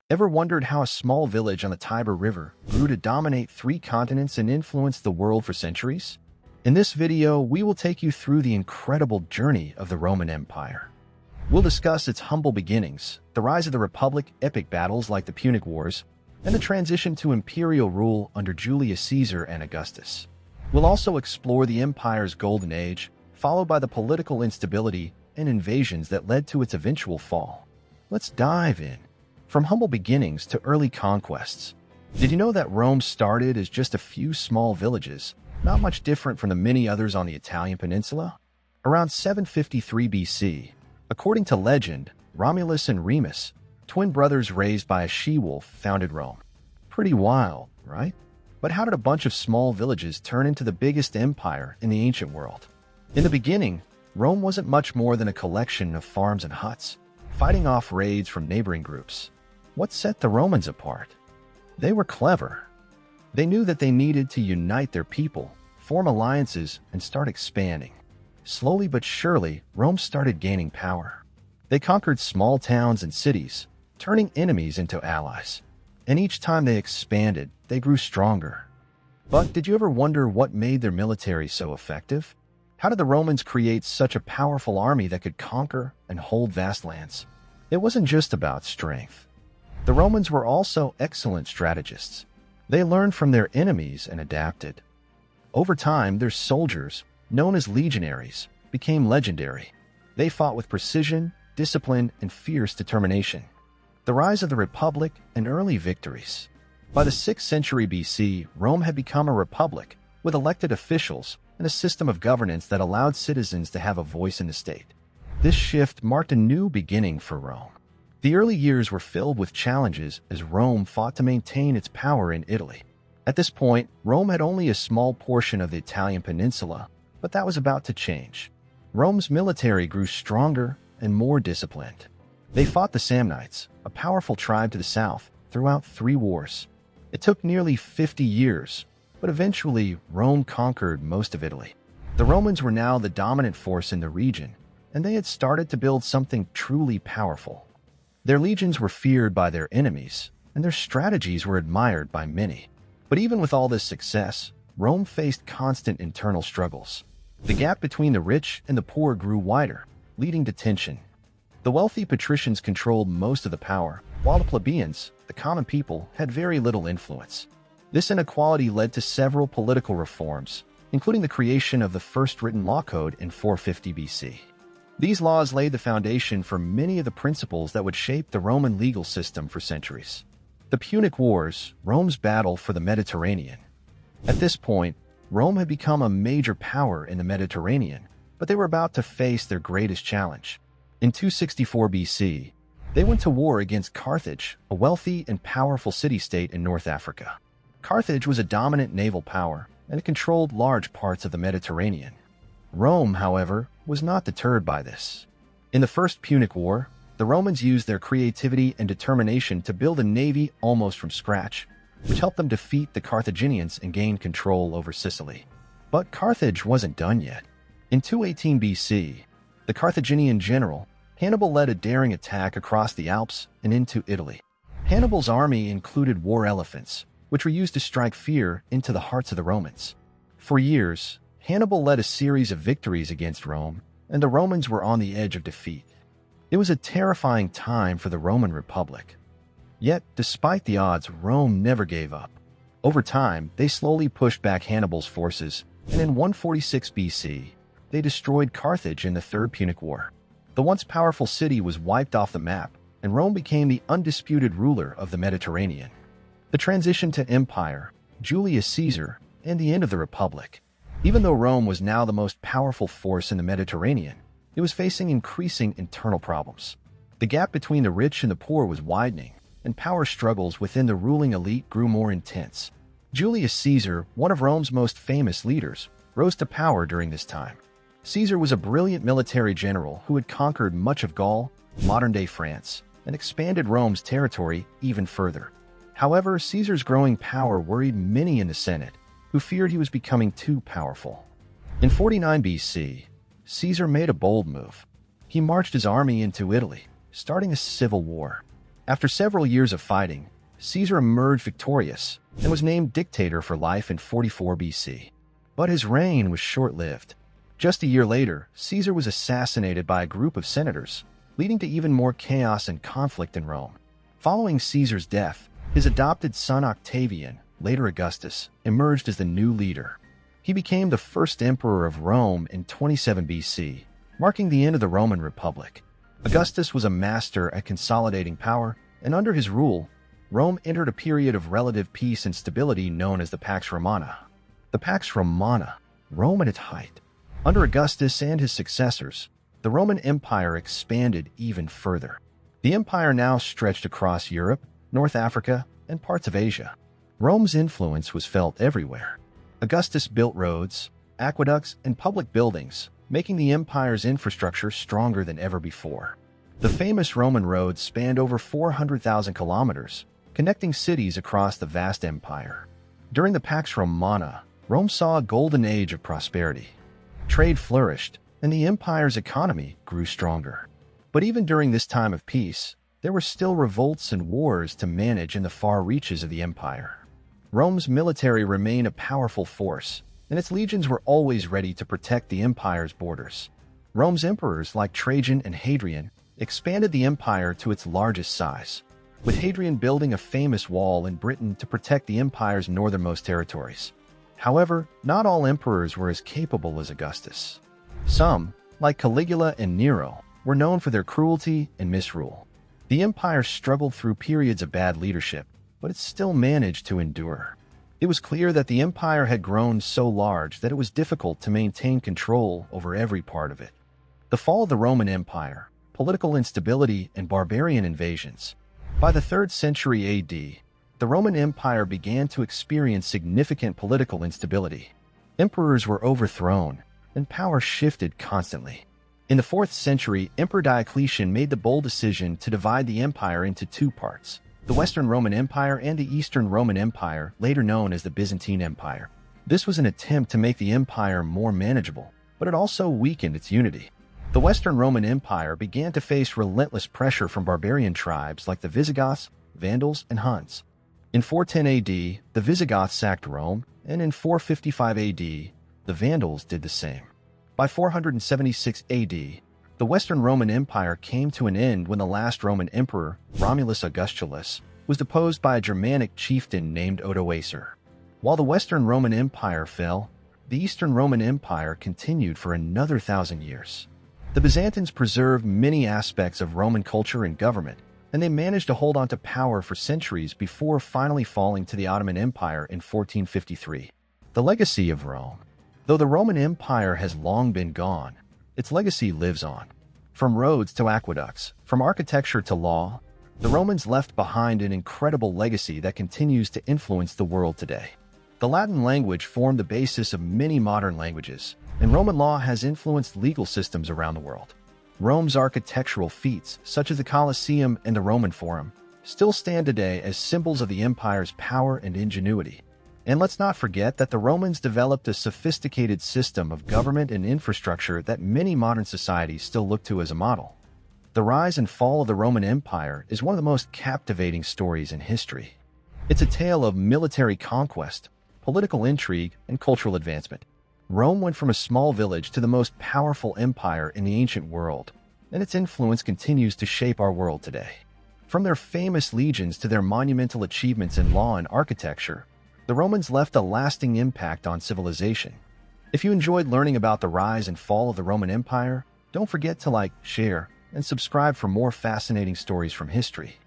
Ever wondered how a small village on the Tiber River grew to dominate 3 continents and influence the world for centuries? In this video, we will take you through the incredible journey of the Roman Empire. We'll discuss its humble beginnings, the rise of the Republic, epic battles like the Punic Wars, and the transition to imperial rule under Julius Caesar and Augustus. We'll also explore the empire's golden age, followed by the political instability and invasions that led to its eventual fall. Let's dive in. From humble beginnings to early conquests. Did you know that Rome started as just a few small villages, not much different from the many others on the Italian peninsula? Around 753 BC, according to legend, Romulus and Remus, twin brothers raised by a she-wolf, founded Rome. Pretty wild, right? But how did a bunch of small villages turn into the biggest empire in the ancient world? In the beginning, Rome wasn't much more than a collection of farms and huts, fighting off raids from neighboring groups. What set the Romans apart? They were clever. They knew that they needed to unite their people, form alliances, and start expanding. Slowly but surely, Rome started gaining power. They conquered small towns and cities, turning enemies into allies. And each time they expanded, they grew stronger. But did you ever wonder what made their military so effective? How did the Romans create such a powerful army that could conquer and hold vast lands? It wasn't just about strength. The Romans were also excellent strategists. They learned from their enemies and adapted. Over time, their soldiers, known as legionaries, became legendary. They fought with precision, discipline, and fierce determination. The rise of the Republic and early victories. By the 6th century BC, Rome had become a republic, with elected officials and a system of governance that allowed citizens to have a voice in the state. This shift marked a new beginning for Rome. The early years were filled with challenges as Rome fought to maintain its power in Italy. At this point, Rome had only a small portion of the Italian peninsula, but that was about to change. Rome's military grew stronger and more disciplined. They fought the Samnites, a powerful tribe to the south, throughout 3 wars. It took nearly 50 years, but eventually Rome conquered most of Italy. The Romans were now the dominant force in the region, and they had started to build something truly powerful. Their legions were feared by their enemies, and their strategies were admired by many. But even with all this success, Rome faced constant internal struggles. The gap between the rich and the poor grew wider, leading to tension. The wealthy patricians controlled most of the power, while the plebeians, the common people, had very little influence. This inequality led to several political reforms, including the creation of the first written law code in 450 BC. These laws laid the foundation for many of the principles that would shape the Roman legal system for centuries. The Punic Wars, Rome's battle for the Mediterranean. At this point, Rome had become a major power in the Mediterranean, but they were about to face their greatest challenge. In 264 BC, they went to war against Carthage, a wealthy and powerful city-state in North Africa. Carthage was a dominant naval power, and it controlled large parts of the Mediterranean. Rome, however, was not deterred by this. In the First Punic War, the Romans used their creativity and determination to build a navy almost from scratch, which helped them defeat the Carthaginians and gain control over Sicily. But Carthage wasn't done yet. In 218 BC, the Carthaginian general Hannibal led a daring attack across the Alps and into Italy. Hannibal's army included war elephants, which were used to strike fear into the hearts of the Romans. For years, Hannibal led a series of victories against Rome, and the Romans were on the edge of defeat. It was a terrifying time for the Roman Republic. Yet, despite the odds, Rome never gave up. Over time, they slowly pushed back Hannibal's forces, and in 146 BC, they destroyed Carthage in the Third Punic War. The once powerful city was wiped off the map, and Rome became the undisputed ruler of the Mediterranean. The transition to empire, Julius Caesar, and the end of the Republic. Even though Rome was now the most powerful force in the Mediterranean, it was facing increasing internal problems. The gap between the rich and the poor was widening, and power struggles within the ruling elite grew more intense. Julius Caesar, one of Rome's most famous leaders, rose to power during this time. Caesar was a brilliant military general who had conquered much of Gaul, modern-day France, and expanded Rome's territory even further. However, Caesar's growing power worried many in the Senate, who feared he was becoming too powerful. In 49 BC, Caesar made a bold move. He marched his army into Italy, starting a civil war. After several years of fighting, Caesar emerged victorious and was named dictator for life in 44 BC. But his reign was short-lived. Just a year later, Caesar was assassinated by a group of senators, leading to even more chaos and conflict in Rome. Following Caesar's death, his adopted son Octavian, later Augustus, emerged as the new leader. He became the first emperor of Rome in 27 BC, marking the end of the Roman Republic. Augustus was a master at consolidating power, and under his rule, Rome entered a period of relative peace and stability known as the Pax Romana. The Pax Romana, Rome at its height. Under Augustus and his successors, the Roman Empire expanded even further. The empire now stretched across Europe, North Africa, and parts of Asia. Rome's influence was felt everywhere. Augustus built roads, aqueducts, and public buildings, making the empire's infrastructure stronger than ever before. The famous Roman roads spanned over 400,000 kilometers, connecting cities across the vast empire. During the Pax Romana, Rome saw a golden age of prosperity. Trade flourished, and the empire's economy grew stronger. But even during this time of peace, there were still revolts and wars to manage in the far reaches of the empire. Rome's military remained a powerful force, and its legions were always ready to protect the empire's borders. Rome's emperors like Trajan and Hadrian expanded the empire to its largest size, with Hadrian building a famous wall in Britain to protect the empire's northernmost territories. However, not all emperors were as capable as Augustus. Some, like Caligula and Nero, were known for their cruelty and misrule. The empire struggled through periods of bad leadership, but it still managed to endure. It was clear that the empire had grown so large that it was difficult to maintain control over every part of it. The fall of the Roman Empire, political instability, and barbarian invasions. By the 3rd century AD, the Roman Empire began to experience significant political instability. Emperors were overthrown, and power shifted constantly. In the 4th century, Emperor Diocletian made the bold decision to divide the empire into two parts: the Western Roman Empire and the Eastern Roman Empire, later known as the Byzantine Empire. This was an attempt to make the empire more manageable, but it also weakened its unity. The Western Roman Empire began to face relentless pressure from barbarian tribes like the Visigoths, Vandals, and Huns. In 410 AD, the Visigoths sacked Rome, and in 455 AD, the Vandals did the same. By 476 AD, the Western Roman Empire came to an end when the last Roman emperor, Romulus Augustulus, was deposed by a Germanic chieftain named Odoacer. While the Western Roman Empire fell, the Eastern Roman Empire continued for another 1,000 years. The Byzantines preserved many aspects of Roman culture and government, and they managed to hold on to power for centuries before finally falling to the Ottoman Empire in 1453. The legacy of Rome. Though the Roman Empire has long been gone, its legacy lives on. From roads to aqueducts, from architecture to law, the Romans left behind an incredible legacy that continues to influence the world today. The Latin language formed the basis of many modern languages, and Roman law has influenced legal systems around the world. Rome's architectural feats, such as the Colosseum and the Roman Forum, still stand today as symbols of the empire's power and ingenuity. And let's not forget that the Romans developed a sophisticated system of government and infrastructure that many modern societies still look to as a model. The rise and fall of the Roman Empire is one of the most captivating stories in history. It's a tale of military conquest, political intrigue, and cultural advancement. Rome went from a small village to the most powerful empire in the ancient world, and its influence continues to shape our world today. From their famous legions to their monumental achievements in law and architecture, the Romans left a lasting impact on civilization. If you enjoyed learning about the rise and fall of the Roman Empire, don't forget to like, share, and subscribe for more fascinating stories from history.